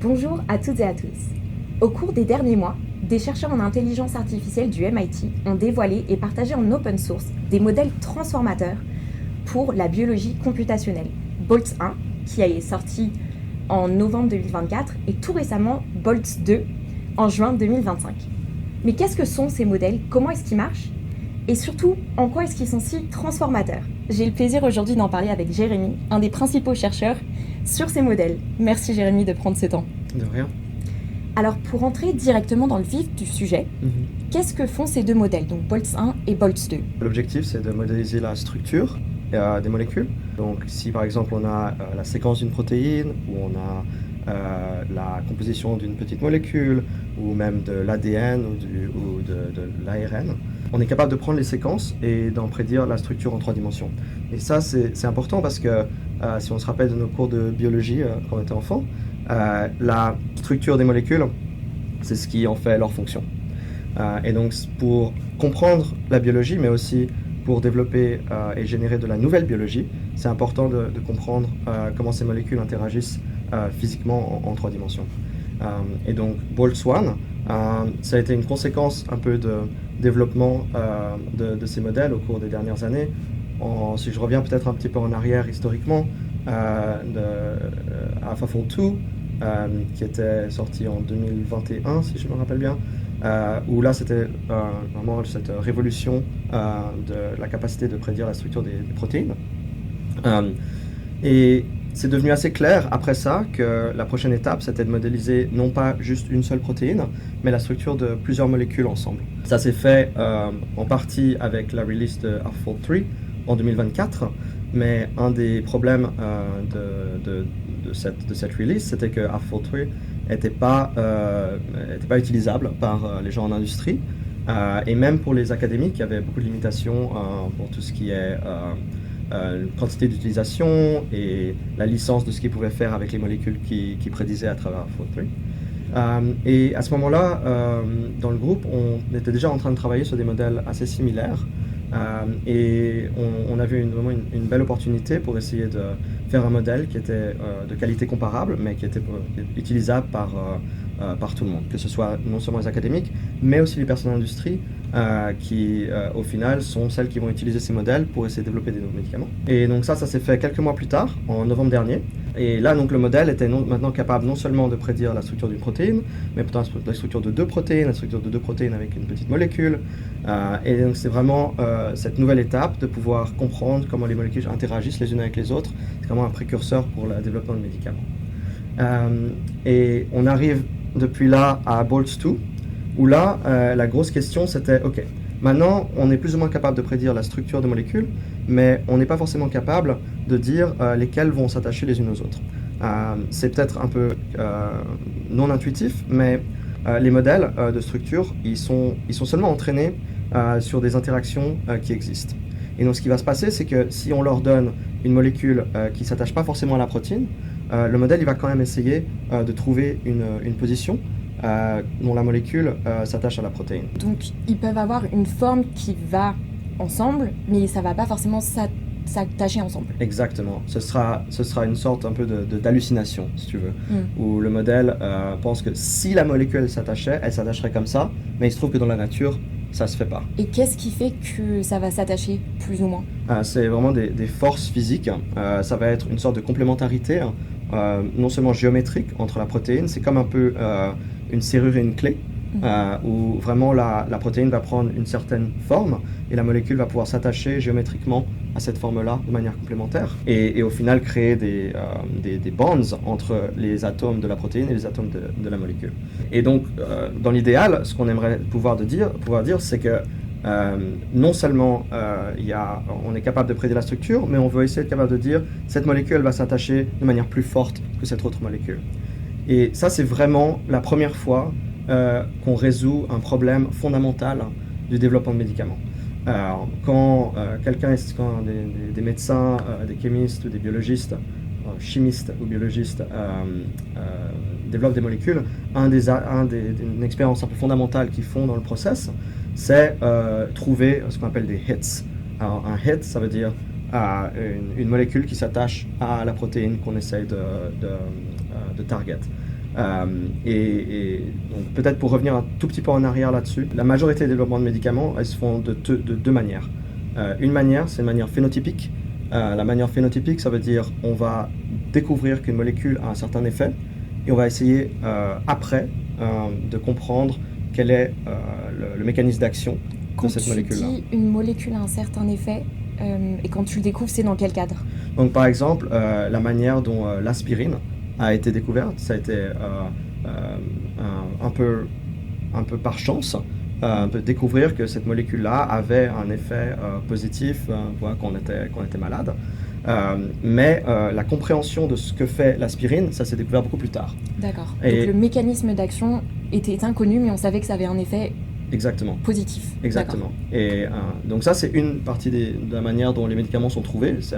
Bonjour à toutes et à tous. Au cours des derniers mois, des chercheurs en intelligence artificielle du MIT ont dévoilé et partagé en open source des modèles transformateurs pour la biologie computationnelle. Boltz 1, qui est sorti en novembre 2024, et tout récemment Boltz 2 en juin 2025. Mais qu'est-ce que sont ces modèles? Comment est-ce qu'ils marchent? Et surtout, en quoi est-ce qu'ils sont si transformateurs? J'ai le plaisir aujourd'hui d'en parler avec Jérémy, un des principaux chercheurs sur ces modèles. Merci Jérémy de prendre ce temps. De rien. Alors pour entrer directement dans le vif du sujet, qu'est-ce que font ces deux modèles, donc Boltz 1 et Boltz 2? L'objectif, c'est de modéliser la structure des molécules. Donc si par exemple on a la séquence d'une protéine, ou on a la composition d'une petite molécule, ou même de l'ADN ou de l'ARN, on est capable de prendre les séquences et d'en prédire la structure en 3 dimensions. Et ça, c'est important parce que si on se rappelle de nos cours de biologie quand on était enfant, la structure des molécules, c'est ce qui en fait leur fonction. Et donc pour comprendre la biologie, mais aussi pour développer et générer de la nouvelle biologie, c'est important de comprendre comment ces molécules interagissent physiquement en 3 dimensions. Et donc Boltz 1, ça a été une conséquence un peu de développement de ces modèles au cours des dernières années. Si je reviens peut-être un petit peu en arrière historiquement, AlphaFold 2, qui était sorti en 2021, si je me rappelle bien, où là c'était vraiment cette révolution de la capacité de prédire la structure des protéines. Et c'est devenu assez clair après ça que la prochaine étape, c'était de modéliser non pas juste une seule protéine, mais la structure de plusieurs molécules ensemble. Ça s'est fait en partie avec la release de AlphaFold 3 en 2024, mais un des problèmes de cette release, c'était que AlphaFold 3 n'était pas utilisable par les gens en industrie, et même pour les académiques, il y avait beaucoup de limitations pour tout ce qui est quantité d'utilisation et la licence de ce qu'ils pouvaient faire avec les molécules qui prédisaient à travers AlphaFold 3. Et à ce moment-là, dans le groupe, on était déjà en train de travailler sur des modèles assez similaires, et on avait vraiment une belle opportunité pour essayer de faire un modèle qui était de qualité comparable, mais qui était utilisable par tout le monde, que ce soit non seulement les académiques, mais aussi les personnes d'industrie qui, au final, sont celles qui vont utiliser ces modèles pour essayer de développer des nouveaux médicaments. Et donc ça s'est fait quelques mois plus tard, en novembre dernier. Et là, donc, le modèle était maintenant capable non seulement de prédire la structure d'une protéine, mais plutôt la structure de 2 protéines, la structure de 2 protéines avec une petite molécule. Et donc c'est vraiment cette nouvelle étape de pouvoir comprendre comment les molécules interagissent les unes avec les autres. C'est vraiment un précurseur pour le développement de médicaments. Et on arrive depuis là à Boltz 2, où là, la grosse question c'était, ok, maintenant on est plus ou moins capable de prédire la structure des molécules, mais on n'est pas forcément capable de dire lesquelles vont s'attacher les unes aux autres. C'est peut-être un peu non intuitif, mais les modèles de structure, ils sont seulement entraînés sur des interactions qui existent. Et donc ce qui va se passer, c'est que si on leur donne une molécule qui ne s'attache pas forcément à la protéine, le modèle il va quand même essayer de trouver une position dont la molécule s'attache à la protéine. Donc ils peuvent avoir une forme qui va ensemble, mais ça ne va pas forcément s'attacher ensemble. Exactement. Ce sera une sorte un peu d'hallucination, si tu veux, où le modèle pense que si la molécule s'attachait, elle s'attacherait comme ça, mais il se trouve que dans la nature, ça se fait pas. Et qu'est-ce qui fait que ça va s'attacher plus ou moins? C'est vraiment des forces physiques. Ça va être une sorte de complémentarité, non seulement géométrique entre la protéine, c'est comme un peu une serrure et une clé, où vraiment la protéine va prendre une certaine forme et la molécule va pouvoir s'attacher géométriquement à cette forme-là de manière complémentaire et au final créer des bonds entre les atomes de la protéine et les atomes de la molécule. Et donc, dans l'idéal, ce qu'on aimerait pouvoir dire, c'est que non seulement on est capable de prédire la structure, mais on veut essayer d'être capable de dire cette molécule va s'attacher de manière plus forte que cette autre molécule. Et ça, c'est vraiment la première fois qu'on résout un problème fondamental du développement de médicaments. Quand des médecins, des chimistes ou des biologistes, chimistes ou biologistes développent des molécules, une expérience un peu fondamentale qu'ils font dans le process, c'est trouver ce qu'on appelle des hits. Alors, un hit, ça veut dire une molécule qui s'attache à la protéine qu'on essaye de target. Donc peut-être pour revenir un tout petit peu en arrière là-dessus, la majorité des développements de médicaments, elles se font de deux manières. Une manière, c'est une manière phénotypique. La manière phénotypique, ça veut dire on va découvrir qu'une molécule a un certain effet et on va essayer après de comprendre quel est le mécanisme d'action de cette molécule-là. Quand tu dis une molécule a un certain effet, et quand tu le découvres, c'est dans quel cadre? Donc par exemple, la manière dont l'aspirine a été découverte, ça a été un peu par chance. On peut découvrir que cette molécule-là avait un effet positif, qu'on était malade. Mais la compréhension de ce que fait l'aspirine, ça s'est découvert beaucoup plus tard. D'accord. Donc le mécanisme d'action était inconnu, mais on savait que ça avait un effet exactement positif. Exactement. Et donc ça, c'est une partie de la manière dont les médicaments sont trouvés. C'est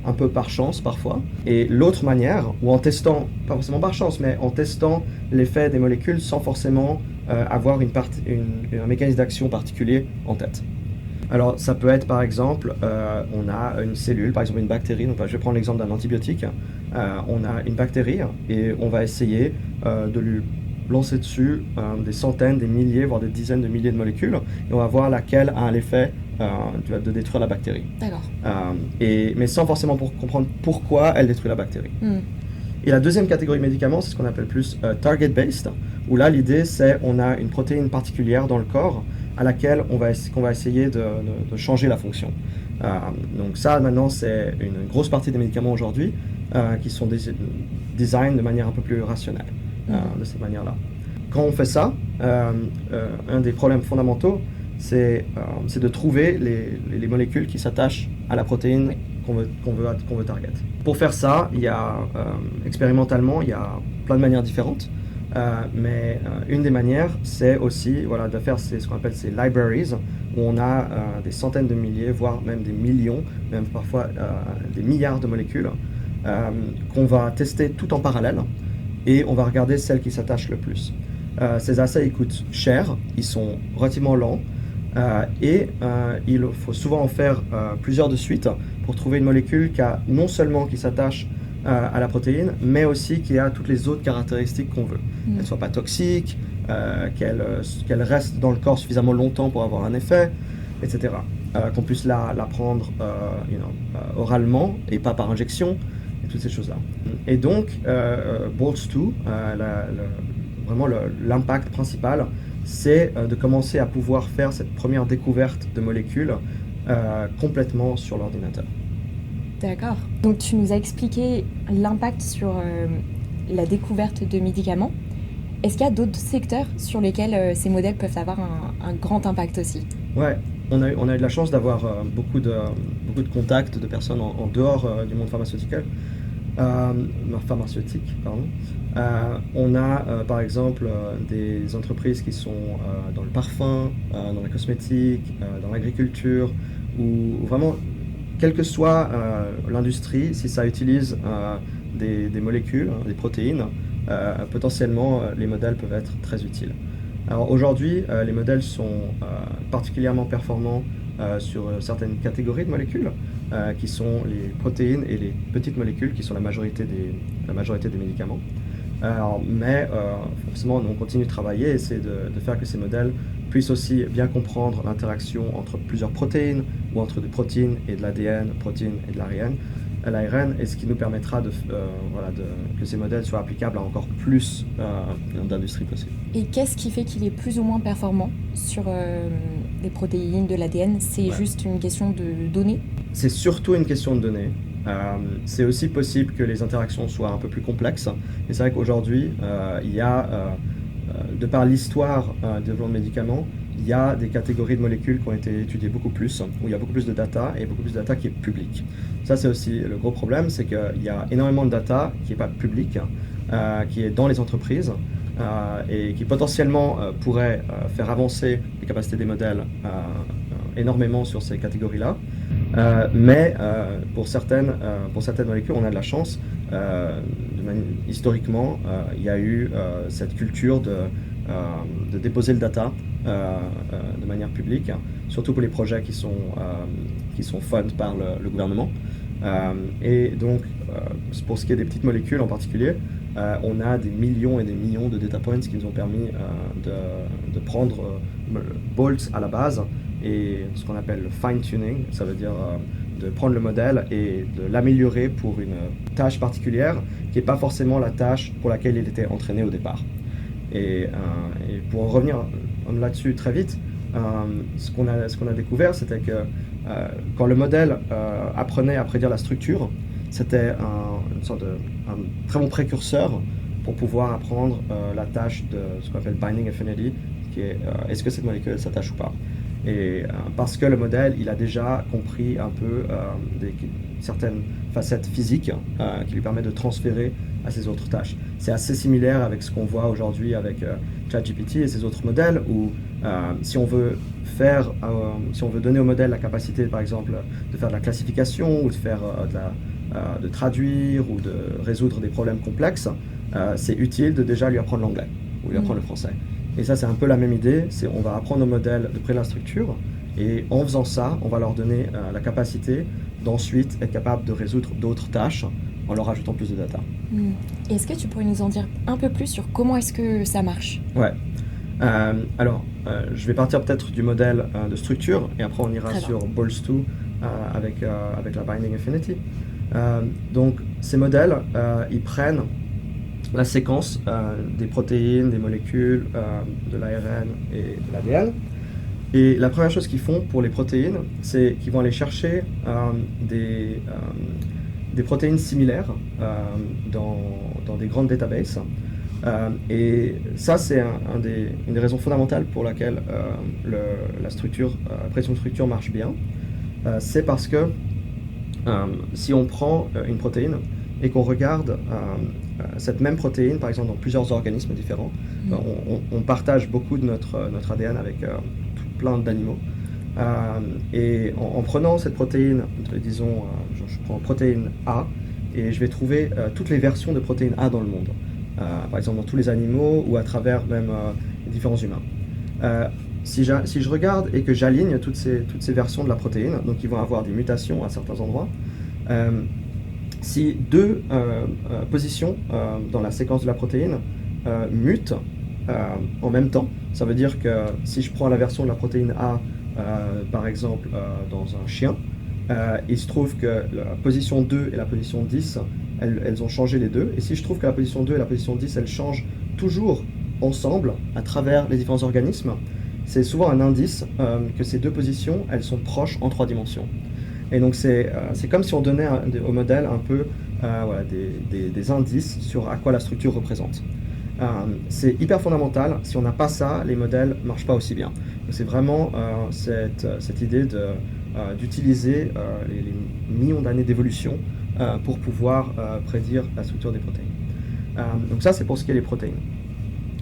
un peu par chance parfois. Et l'autre manière, ou en testant, pas forcément par chance, mais en testant l'effet des molécules sans forcément avoir un mécanisme d'action particulier en tête. Alors ça peut être par exemple, on a une cellule, par exemple une bactérie, donc je vais prendre l'exemple d'un antibiotique. On a une bactérie et on va essayer de lui lancer dessus des centaines, des milliers, voire des dizaines de milliers de molécules, et on va voir laquelle a l'effet de détruire la bactérie. D'accord. Mais sans forcément comprendre pourquoi elle détruit la bactérie. Et la deuxième catégorie de médicaments, c'est ce qu'on appelle plus target-based, où là l'idée c'est on a une protéine particulière dans le corps à laquelle qu'on va essayer de changer la fonction. Donc ça maintenant c'est une grosse partie des médicaments aujourd'hui qui sont design de manière un peu plus rationnelle, de cette manière-là. Quand on fait ça, un des problèmes fondamentaux c'est de trouver les molécules qui s'attachent à la protéine qu'on veut target. Pour faire ça, il y a, expérimentalement, il y a plein de manières différentes. Mais une des manières, c'est aussi de faire ce qu'on appelle ces libraries, où on a des centaines de milliers, voire même des millions, même parfois des milliards de molécules, qu'on va tester tout en parallèle, et on va regarder celles qui s'attachent le plus. Ces essais, ils coûtent cher, ils sont relativement lents, et il faut souvent en faire plusieurs de suite pour trouver une molécule non seulement qui s'attache à la protéine, mais aussi qui a toutes les autres caractéristiques qu'on veut. Qu'elle ne soit pas toxique, qu'elle reste dans le corps suffisamment longtemps pour avoir un effet, etc. Qu'on puisse la prendre oralement et pas par injection, et toutes ces choses-là. Et donc, Boltz-2, vraiment l'impact principal, c'est de commencer à pouvoir faire cette première découverte de molécules complètement sur l'ordinateur. D'accord. Donc tu nous as expliqué l'impact sur la découverte de médicaments. Est-ce qu'il y a d'autres secteurs sur lesquels ces modèles peuvent avoir un grand impact aussi? Ouais, on a eu de la chance d'avoir beaucoup de contacts de personnes en dehors du monde pharmaceutique. On a par exemple des entreprises qui sont dans le parfum, dans la cosmétique, dans l'agriculture, ou vraiment, quelle que soit l'industrie, si ça utilise des molécules, des protéines, potentiellement les modèles peuvent être très utiles. Alors aujourd'hui, les modèles sont particulièrement performants sur certaines catégories de molécules, qui sont les protéines et les petites molécules, qui sont la majorité des médicaments. Mais forcément, on continue de travailler et essayer de faire que ces modèles puissent aussi bien comprendre l'interaction entre plusieurs protéines ou entre des protéines et de l'ADN, protéines et de l'ARN, et ce qui nous permettra que ces modèles soient applicables à encore plus d'industries possibles. Et qu'est-ce qui fait qu'il est plus ou moins performant sur les protéines, de l'ADN? C'est juste une question de données? C'est surtout une question de données. C'est aussi possible que les interactions soient un peu plus complexes. Et c'est vrai qu'aujourd'hui, il y a, de par l'histoire du développement de médicaments, il y a des catégories de molécules qui ont été étudiées beaucoup plus, où il y a beaucoup plus de data et beaucoup plus de data qui est public. Ça, c'est aussi le gros problème, c'est qu'il y a énormément de data qui n'est pas public, qui est dans les entreprises, et qui potentiellement pourrait faire avancer les capacités des modèles énormément sur ces catégories-là. Mais pour certaines molécules, on a de la chance. Historiquement, il y a eu cette culture de déposer le data de manière publique, surtout pour les projets qui sont fund par le gouvernement. Et donc, pour ce qui est des petites molécules en particulier, on a des millions et des millions de data points qui nous ont permis de prendre Bolt à la base et ce qu'on appelle le fine-tuning, ça veut dire de prendre le modèle et de l'améliorer pour une tâche particulière qui n'est pas forcément la tâche pour laquelle il était entraîné au départ. Et pour en revenir là-dessus très vite, ce qu'on a découvert, c'était que quand le modèle apprenait à prédire la structure, c'était un très bon précurseur pour pouvoir apprendre la tâche de ce qu'on appelle binding affinity, qui est est-ce que cette molécule s'attache ou pas. Et parce que le modèle, il a déjà compris un peu certaines facettes physiques qui lui permettent de transférer à ses autres tâches. C'est assez similaire avec ce qu'on voit aujourd'hui avec ChatGPT et ses autres modèles, où si on veut donner au modèle la capacité, par exemple, de faire de la classification ou de faire de traduire ou de résoudre des problèmes complexes, c'est utile de déjà lui apprendre l'anglais ou lui apprendre le français. Et ça, c'est un peu la même idée, c'est on va apprendre au modèle de prédire la structure, et en faisant ça, on va leur donner la capacité d'ensuite être capable de résoudre d'autres tâches en leur ajoutant plus de data. Est-ce que tu pourrais nous en dire un peu plus sur comment est-ce que ça marche? Ouais. Je vais partir peut-être du modèle de structure, et après on ira sur Boltz-2 avec la Binding Affinity. Donc ces modèles, ils prennent la séquence des protéines, des molécules, de l'ARN et de l'ADN. Et la première chose qu'ils font pour les protéines, c'est qu'ils vont aller chercher des protéines similaires dans des grandes databases. Et ça, c'est une des raisons fondamentales pour laquelle la prédiction de structure marche bien. C'est parce que si on prend une protéine et qu'on regarde cette même protéine, par exemple, dans plusieurs organismes différents, on partage beaucoup de notre ADN avec plein d'animaux. Et en prenant cette protéine, disons, je prends protéine A, et je vais trouver toutes les versions de protéine A dans le monde. Par exemple, dans tous les animaux ou à travers même les différents humains. Si je regarde et que j'aligne toutes ces versions de la protéine, donc ils vont avoir des mutations à certains endroits, si deux positions dans la séquence de la protéine mutent en même temps, ça veut dire que si je prends la version de la protéine A, par exemple, dans un chien, il se trouve que la position 2 et la position 10, elles ont changé les deux. Et si je trouve que la position 2 et la position 10, elles changent toujours ensemble à travers les différents organismes, c'est souvent un indice que ces deux positions, elles sont proches en 3 dimensions. Et donc c'est comme si on donnait au modèle un peu des indices sur à quoi la structure représente. C'est hyper fondamental. Si on n'a pas ça, les modèles ne marchent pas aussi bien. C'est vraiment cette idée d'utiliser les millions d'années d'évolution pour pouvoir prédire la structure des protéines. Donc ça, c'est pour ce qui est des protéines.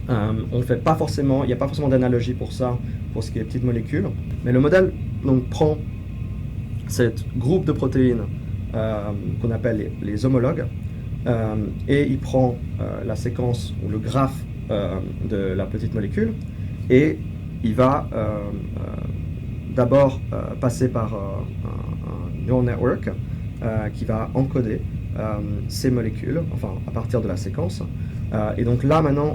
Il n'y a pas forcément d'analogie pour ça, pour ce qui est petites molécules. Mais le modèle donc, prend cet groupe de protéines qu'on appelle les homologues, et il prend la séquence ou le graphe de la petite molécule, et il va d'abord passer par un neural network qui va encoder ces molécules, enfin à partir de la séquence. Et donc là maintenant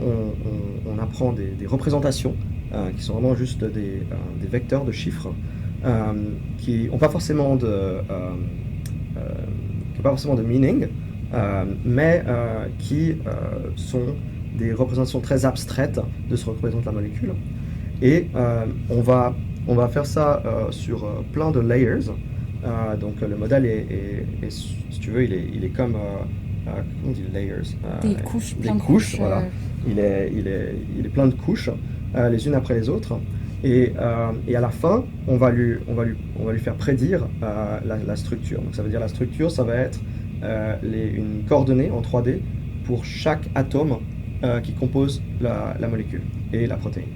on apprend des représentations qui sont vraiment juste des vecteurs de chiffres qui n'ont pas forcément de meaning, mais qui sont des représentations très abstraites de ce que représente la molécule. Et on va faire ça sur plein de layers. Donc le modèle est si tu veux, il est comme comment on dit layers, des couches, des couches. Voilà. Il est plein de couches, les unes après les autres. Et à la fin, on va lui faire prédire la structure. Donc ça veut dire la structure, ça va être une coordonnée en 3D pour chaque atome qui compose la molécule et la protéine.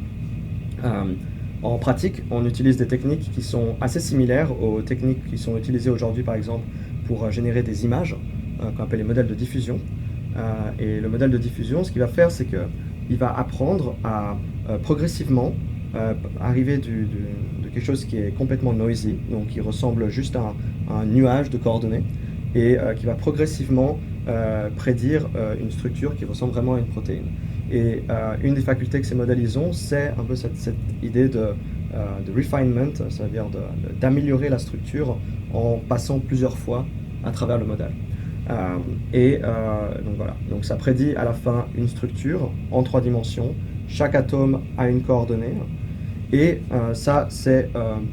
En pratique, on utilise des techniques qui sont assez similaires aux techniques qui sont utilisées aujourd'hui, par exemple, pour générer des images, qu'on appelle les modèles de diffusion. Et le modèle de diffusion, ce qu'il va faire, c'est qu'il va apprendre à progressivement arriver de quelque chose qui est complètement noisy, donc qui ressemble juste à un nuage de coordonnées, et qui va progressivement prédire une structure qui ressemble vraiment à une protéine. Et une des facultés que ces modèles ils ont, c'est un peu cette idée de refinement, c'est-à-dire d'améliorer la structure en passant plusieurs fois à travers le modèle. Donc voilà, donc ça prédit à la fin une structure en 3 dimensions. Chaque atome a une coordonnée. Et ça, c'est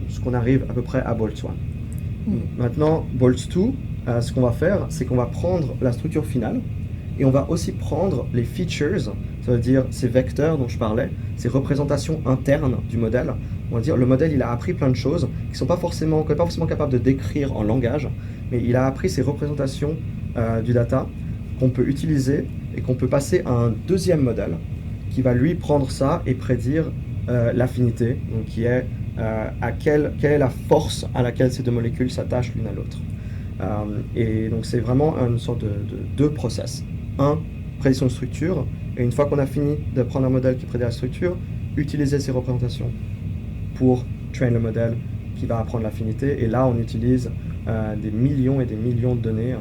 ce qu'on arrive à peu près à Boltz 1. Maintenant, Boltz 2, ce qu'on va faire, c'est qu'on va prendre la structure finale et on va aussi prendre les features, ça veut dire ces vecteurs dont je parlais, ces représentations internes du modèle. On va dire le modèle, il a appris plein de choses qu'on n'est pas forcément capable de décrire en langage, mais il a appris ces représentations du data qu'on peut utiliser et qu'on peut passer à un deuxième modèle qui va lui prendre ça et prédire l'affinité, donc qui est quelle est la force à laquelle ces deux molécules s'attachent l'une à l'autre. Et donc c'est vraiment une sorte de deux process. Un, prédiction de structure, et une fois qu'on a fini de prendre un modèle qui prédit la structure, utiliser ces représentations pour train le modèle qui va apprendre l'affinité. Et là, on utilise des millions et des millions de données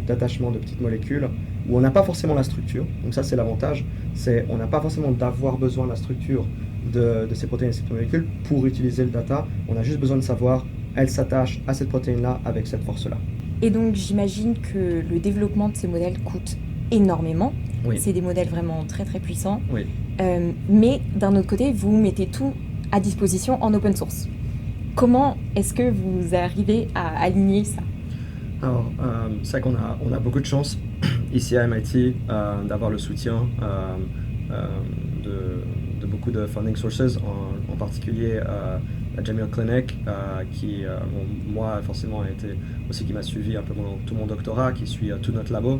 d'attachement de petites molécules où on n'a pas forcément la structure. Donc ça, c'est l'avantage, c'est on n'a pas forcément d'avoir besoin de la structure de ces protéines et ces molécules pour utiliser le data. On a juste besoin de savoir elle s'attache à cette protéine-là avec cette force-là. Et donc j'imagine que le développement de ces modèles coûte énormément. Oui. C'est des modèles vraiment très très puissants. Oui. Mais d'un autre côté, vous mettez tout à disposition en open source. Comment est-ce que vous arrivez à aligner ça ? Alors, c'est vrai qu'on a beaucoup de chance ici à MIT d'avoir le soutien de beaucoup de funding sources, en particulier la Jamil Clinic, qui, moi, forcément, a été aussi qui m'a suivi un peu tout mon doctorat, qui suit tout notre labo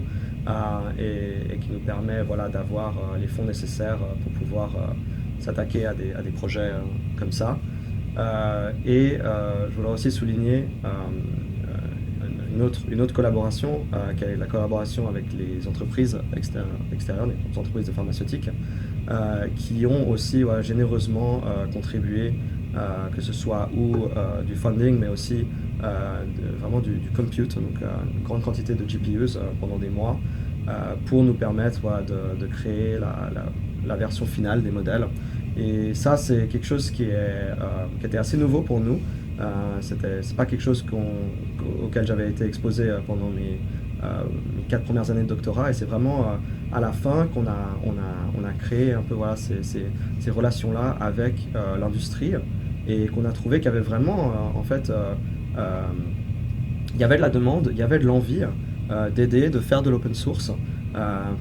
et qui nous permet d'avoir les fonds nécessaires pour pouvoir s'attaquer à des projets comme ça. Je voudrais aussi souligner une autre collaboration, qui est la collaboration avec les entreprises extérieures, les entreprises de pharmaceutiques, qui ont aussi généreusement contribué, que ce soit du funding, mais aussi vraiment du compute, donc une grande quantité de GPUs pendant des mois, pour nous permettre de créer la version finale des modèles. Et ça, c'est quelque chose qui était assez nouveau pour nous. C'est pas quelque chose auquel j'avais été exposé pendant mes 4 premières années de doctorat, et c'est vraiment à la fin qu'on a créé un peu ces relations-là avec l'industrie, et qu'on a trouvé qu'il y avait vraiment il y avait de la demande, il y avait de l'envie d'aider, de faire de l'open source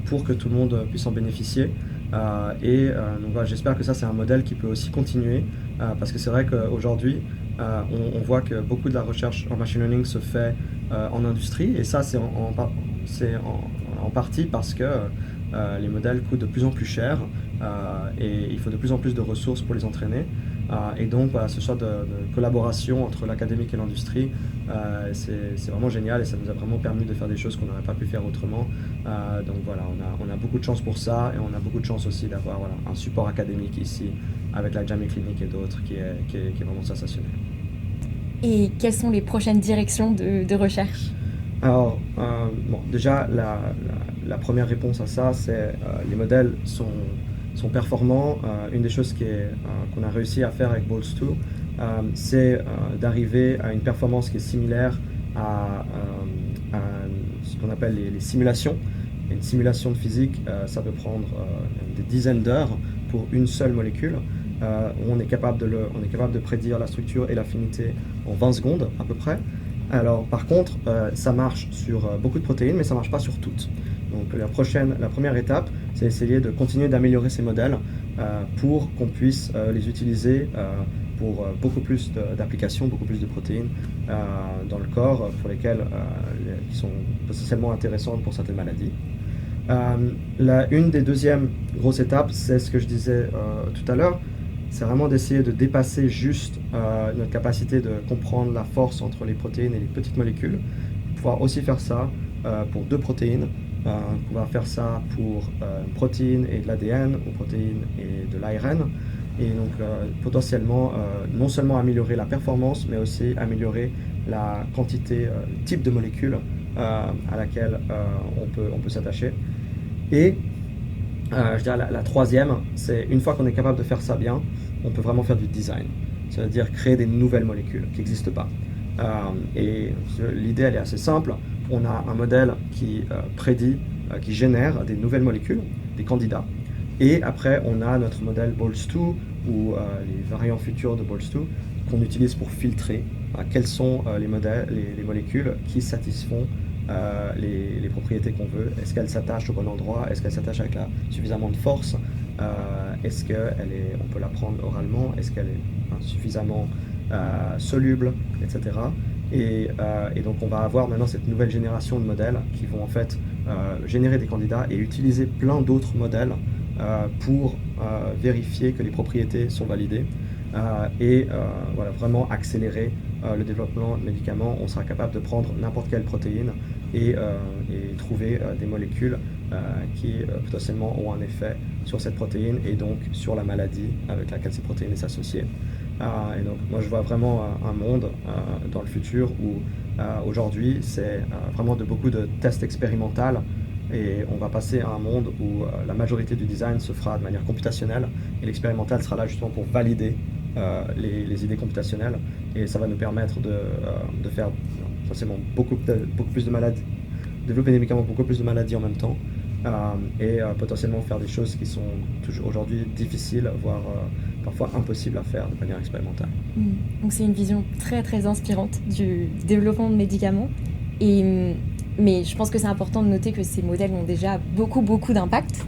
pour que tout le monde puisse en bénéficier. Donc j'espère que ça, c'est un modèle qui peut aussi continuer, parce que c'est vrai qu'aujourd'hui on voit que beaucoup de la recherche en machine learning se fait en industrie, et ça c'est en partie parce que les modèles coûtent de plus en plus cher, et il faut de plus en plus de ressources pour les entraîner. Et donc ce genre de collaboration entre l'académique et l'industrie, c'est vraiment génial, et ça nous a vraiment permis de faire des choses qu'on n'aurait pas pu faire autrement. Donc on a beaucoup de chance pour ça, et on a beaucoup de chance aussi d'avoir un support académique ici avec la Jamil Clinic et d'autres qui est vraiment sensationnel. Et quelles sont les prochaines directions de recherche ? Alors, déjà, la première réponse à ça, c'est les modèles sont performants. Une des choses qu'on a réussi à faire avec Boltz 2, c'est d'arriver à une performance qui est similaire à ce qu'on appelle les simulations. Une simulation de physique, ça peut prendre des dizaines d'heures pour une seule molécule. On est capable de prédire la structure et l'affinité en 20 secondes à peu près. Alors par contre, ça marche sur beaucoup de protéines, mais ça ne marche pas sur toutes. Donc la première étape, c'est essayer de continuer d'améliorer ces modèles pour qu'on puisse les utiliser pour beaucoup plus d'applications, beaucoup plus de protéines dans le corps, pour lesquelles qui sont potentiellement intéressantes pour certaines maladies. Une des deuxièmes grosses étapes, c'est ce que je disais tout à l'heure, c'est vraiment d'essayer de dépasser juste notre capacité de comprendre la force entre les protéines et les petites molécules, pouvoir aussi faire ça pour 2 protéines, pouvoir faire ça pour une protéine et de l'ADN, ou protéines et de l'ARN, et donc potentiellement non seulement améliorer la performance, mais aussi améliorer la quantité, le type de molécules à laquelle on peut s'attacher. Et je dirais la troisième, c'est une fois qu'on est capable de faire ça bien, on peut vraiment faire du design, c'est-à-dire créer des nouvelles molécules qui n'existent pas. Et l'idée, elle est assez simple. On a un modèle qui prédit, qui génère des nouvelles molécules, des candidats. Et après, on a notre modèle Boltz-2 ou les variants futurs de Boltz-2 qu'on utilise pour filtrer quelles sont les molécules qui satisfont les propriétés qu'on veut. Est-ce qu'elles s'attachent au bon endroit? Est-ce qu'elles s'attachent avec suffisamment de force? Est-ce qu'on peut la prendre oralement? Est-ce qu'elle est suffisamment soluble, etc. Et donc on va avoir maintenant cette nouvelle génération de modèles qui vont en fait générer des candidats et utiliser plein d'autres modèles pour vérifier que les propriétés sont validées voilà, vraiment accélérer le développement de médicaments. On sera capable de prendre n'importe quelle protéine et trouver des molécules qui potentiellement ont un effet sur cette protéine et donc sur la maladie avec laquelle cette protéine est associée. Et donc moi je vois vraiment un monde dans le futur où aujourd'hui c'est vraiment beaucoup de tests expérimentaux et on va passer à un monde où la majorité du design se fera de manière computationnelle et l'expérimental sera là justement pour valider les idées computationnelles et ça va nous permettre de faire forcément beaucoup plus de maladies, développer des médicaments beaucoup plus de maladies en même temps et potentiellement faire des choses qui sont aujourd'hui difficiles, voire parfois impossibles à faire de manière expérimentale. Donc c'est une vision très très inspirante du développement de médicaments. Mais je pense que c'est important de noter que ces modèles ont déjà beaucoup d'impact.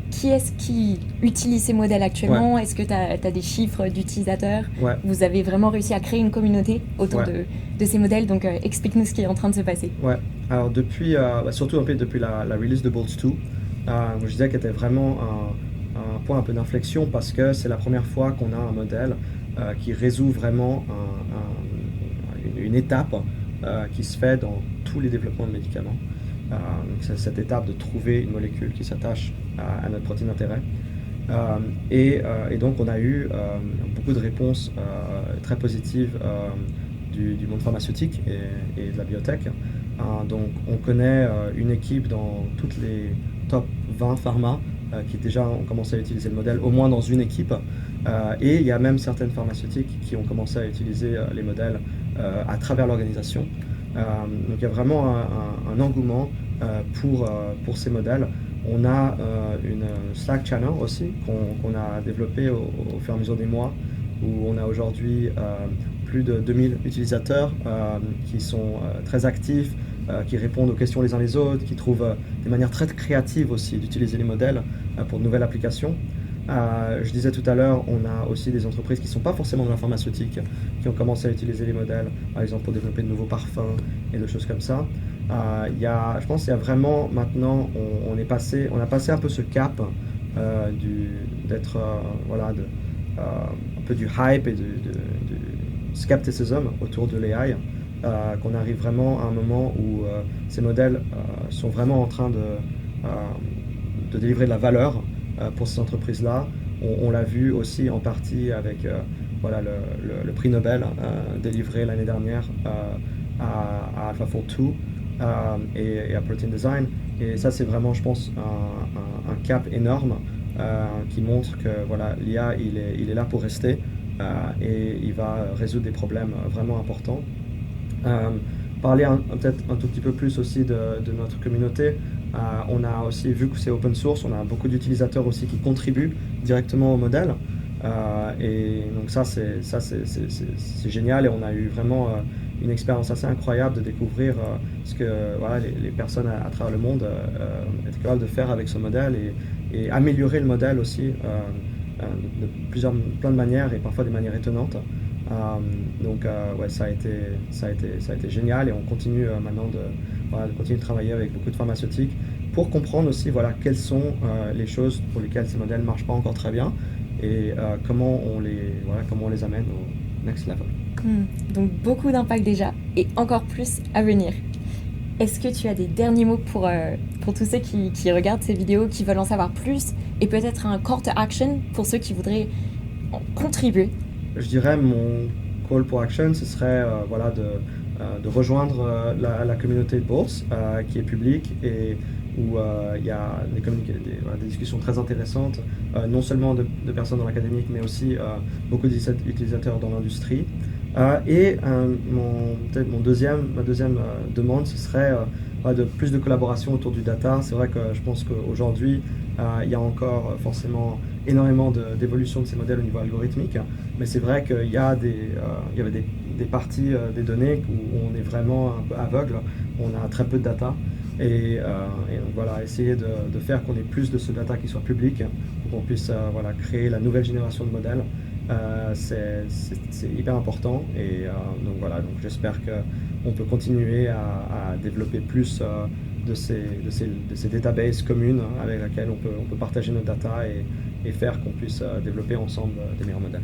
Qui est-ce qui utilise ces modèles actuellement? Est-ce que tu as des chiffres d'utilisateurs? Vous avez vraiment réussi à créer une communauté autour de ces modèles, donc explique-nous ce qui est en train de se passer. Alors depuis, surtout un peu depuis la release de Boltz-2, je disais qu'elle était vraiment un point un peu d'inflexion parce que c'est la première fois qu'on a un modèle qui résout vraiment une étape qui se fait dans tous les développements de médicaments. C'est cette étape de trouver une molécule qui s'attache à notre protéine d'intérêt. Et donc on a eu beaucoup de réponses très positives du monde pharmaceutique et de la biotech. Donc on connaît une équipe dans toutes les top 20 pharma qui déjà ont commencé à utiliser le modèle, au moins dans une équipe. Et il y a même certaines pharmaceutiques qui ont commencé à utiliser les modèles à travers l'organisation. Donc il y a vraiment un engouement pour ces modèles. On a une Slack channel aussi qu'on a développé au fur et à mesure des mois, où on a aujourd'hui plus de 2000 utilisateurs qui sont très actifs, qui répondent aux questions les uns les autres, qui trouvent des manières très créatives aussi d'utiliser les modèles pour de nouvelles applications. Je disais tout à l'heure, on a aussi des entreprises qui ne sont pas forcément dans la pharmaceutique, qui ont commencé à utiliser les modèles, par exemple pour développer de nouveaux parfums et des choses comme ça. Je pense qu'il y a vraiment maintenant, on a passé un peu ce cap d'être un peu du hype et du skepticism autour de l'AI, qu'on arrive vraiment à un moment où ces modèles sont vraiment en train de délivrer de la valeur pour ces entreprises-là. On l'a vu aussi en partie avec le prix Nobel délivré l'année dernière à AlphaFold 2 et à Protein Design. Et ça, c'est vraiment, je pense, un cap énorme qui montre que l'IA, il est là pour rester et il va résoudre des problèmes vraiment importants. Parler peut-être un tout petit peu plus aussi de notre communauté. On a aussi, vu que c'est open source, on a beaucoup d'utilisateurs aussi qui contribuent directement au modèle. Et donc ça c'est génial et on a eu vraiment une expérience assez incroyable de découvrir ce que les personnes à travers le monde étaient capables de faire avec ce modèle et améliorer le modèle aussi de plein de manières et parfois des manières étonnantes. Donc ça a été génial et on continue maintenant de continuer de travailler avec beaucoup de pharmaceutiques pour comprendre aussi quelles sont les choses pour lesquelles ces modèles ne marchent pas encore très bien et comment on les amène au next level. Donc beaucoup d'impact déjà et encore plus à venir. Est-ce que tu as des derniers mots pour tous ceux qui regardent ces vidéos, qui veulent en savoir plus et peut-être un call to action pour ceux qui voudraient contribuer? Je dirais mon call for action, ce serait de rejoindre la communauté de bourse qui est publique et où il y a des discussions très intéressantes, non seulement de personnes dans l'académique, mais aussi beaucoup d'utilisateurs dans l'industrie. Ma deuxième demande, ce serait de plus de collaboration autour du data. C'est vrai que je pense qu'aujourd'hui, il y a encore forcément énormément d'évolution de ces modèles au niveau algorithmique, mais c'est vrai qu'il y avait des parties des données où on est vraiment un peu aveugle, on a très peu de data. Et donc voilà, essayer de faire qu'on ait plus de ce data qui soit public, pour qu'on puisse créer la nouvelle génération de modèles. C'est hyper important et donc voilà, donc j'espère qu'on peut continuer à développer plus de ces databases communes avec lesquelles on peut partager nos data et faire qu'on puisse développer ensemble des meilleurs modèles.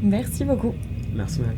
Merci beaucoup. Merci Maëlle.